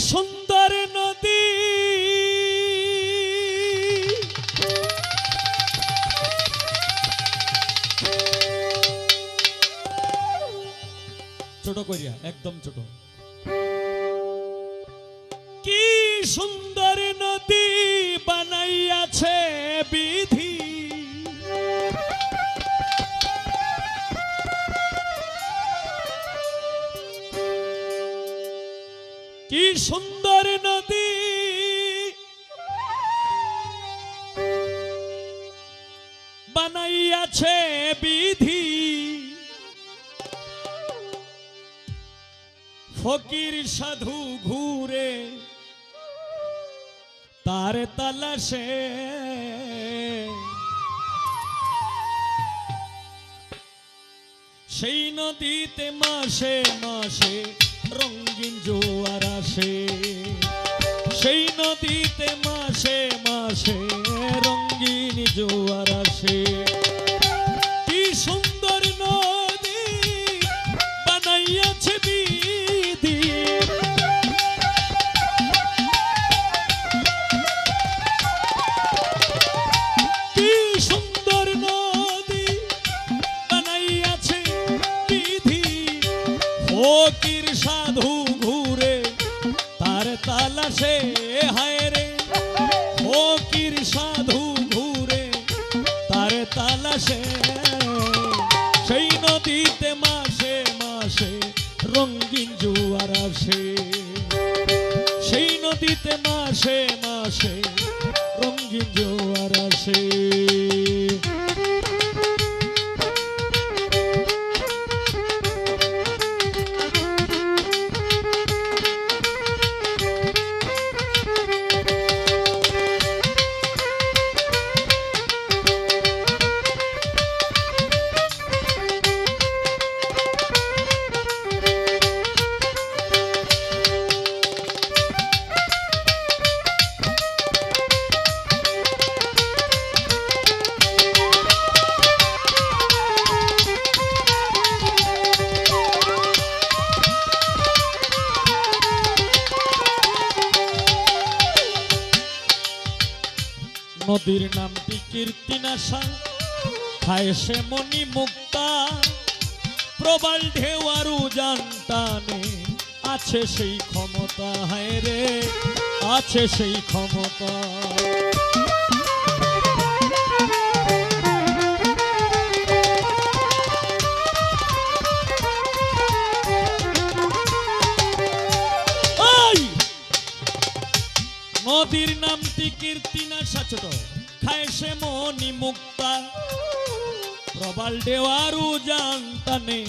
সুন্দর নদী ছোট করিয়া একদম ছোট কি সুন্দর নদী বানাইয়াছে বিধি কি সুন্দর নদী বানাইয়াছে বিধি ফকির সাধু ঘুরে তার তালাশে সেই নদীতে মাসে মাসে রঙিন জোয়ার আসে সেই নদীতে মাসে মাসে রঙিন জোয়ার আসে কি সুন্দর নদী বানাইয়াছে বিধি কি সুন্দর নদী বানাইয়াছে বিধি ফকির সাধু ঘুরে তার তালাশে হায় রে ফকির সাধু ঘুরে তার তালাশে সেই নদীতে মাসে মাসে রঙিন জোয়ার আসে সেই নদীতে মাসে মাসে রঙিন জোয়ার আসে নদীর নামটি কীর্তিনাশা খায় সে মণি মুক্তা প্রবল ঢেউ আর উজান টানে আছে সেই ক্ষমতা হায় রে আছে সেই ক্ষমতা নদীর নামটি কীর্তিনাশা ছোট খায় সে মণি মুক্তা প্রবল ঢেউ আর উজান টানে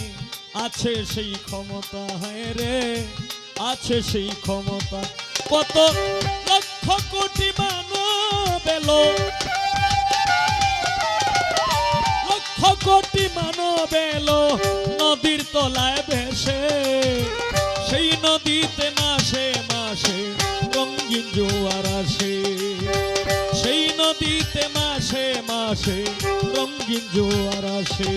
আছে সেই ক্ষমতা হায় রে আছে সেই ক্ষমতা কত লক্ষ কোটি মানব এলো লক্ষ কোটি মানব এলো নদীর তলায় ভেসে সেই নদীতে মাসে মাসে রঙিন জোয়ার আসে সেই নদীতে মাসে মাসে রঙিন জোয়ার আসে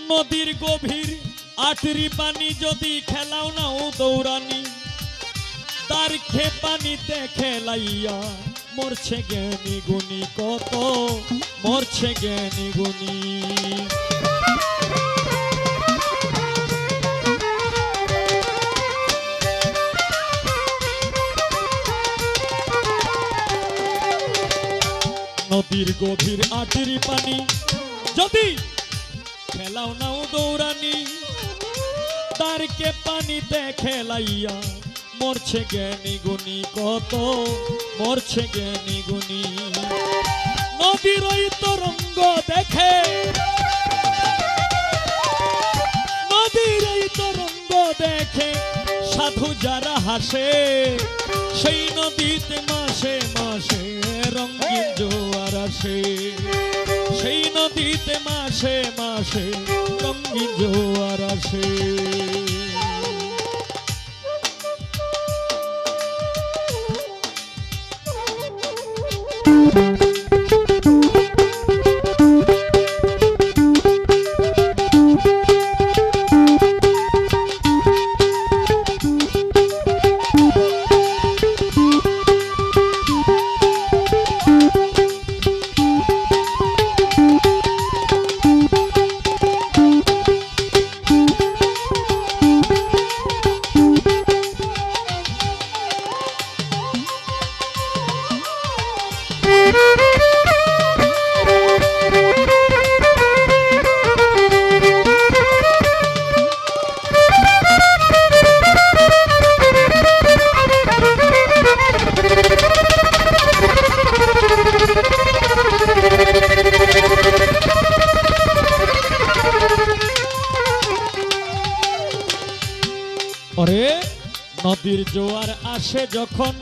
নদীর গভীর আটরি পানি যদি খেলাও নাও দৌড়ানি তার খে পানিতে খেলাইয়া মরছে জ্ঞানী গুণী কত মরছে জ্ঞানী গুণী নদীর গভীর আটরি পানি যদি খেলাও নাও দৌড়ানি তারকে পানিতে খেলাইয়া মরছে জ্ঞানী গুণী কত মরছে জ্ঞানী গুণী নদীর ওই তরঙ্গ দেখে নদীর ওই তরঙ্গ দেখে সাধু যারা হাসে সেই নদীতে মাসে মাসে রঙিন জোয়ার আসে সেই নদী নদীতে মাসে মাসে রঙিন জোয়ার আসে। ওরে নদীর জোয়ার আসে যখন,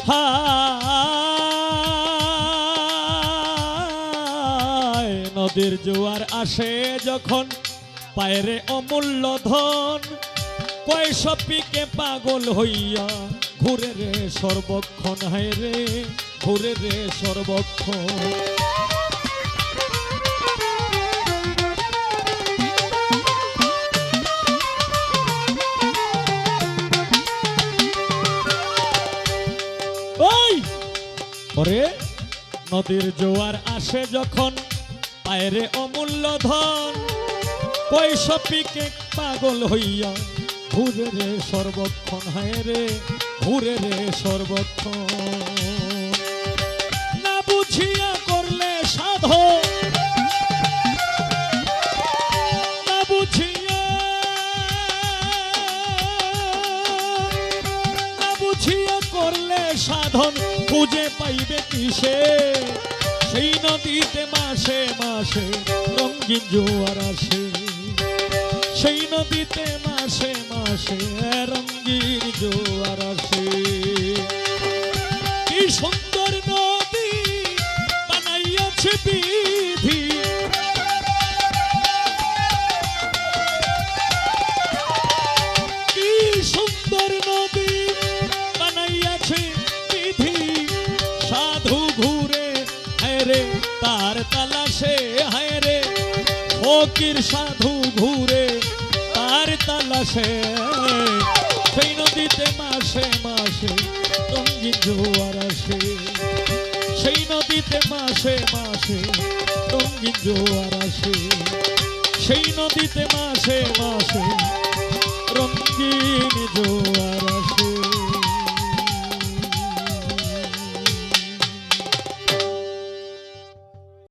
হায় নদীর জোয়ার আসে যখন, পায়রে অমূল্য ধন, কয়সব পিকে পাগল হইয়া ঘুরে রে সর্বক্ষণ, হায় রে ঘুরে রে সর্বক্ষণ। ওরে নদীর জোয়ার আসে যখন, পায়রে অমূল্য ধন, কয়সব পিকে পাগল হইয়া ঘুরে রে সর্বক্ষণ, হায় রে ঘুরে রে সর্বক্ষণ। না বুঝিয়া করলে সাধন, না বুঝিয়া করলে সাধন, খুঁজে পাইবে কিসে সেই নদীতে মাসে মাসে রঙিন জোয়ার আসে, সেই নদীতে মাসে মাসে রঙিন জোয়ার আসে। কি সুন্দর নদী বানাইয়াছে বিধি, কি সুন্দর নদী বানাইয়াছে বিধি, সাধু ঘুরে হায় রে তার তালাশে, হায় রে ফকির সাধু ঘুরে তার তালাশে, সেই নদীতে মাসে মাসে রঙিন জোয়ার আসে, সেই নদীতে মাসে মাসে রঙিন জোয়ার আসে, সেই নদীতে মাসে মাসে রঙিন জোয়ার।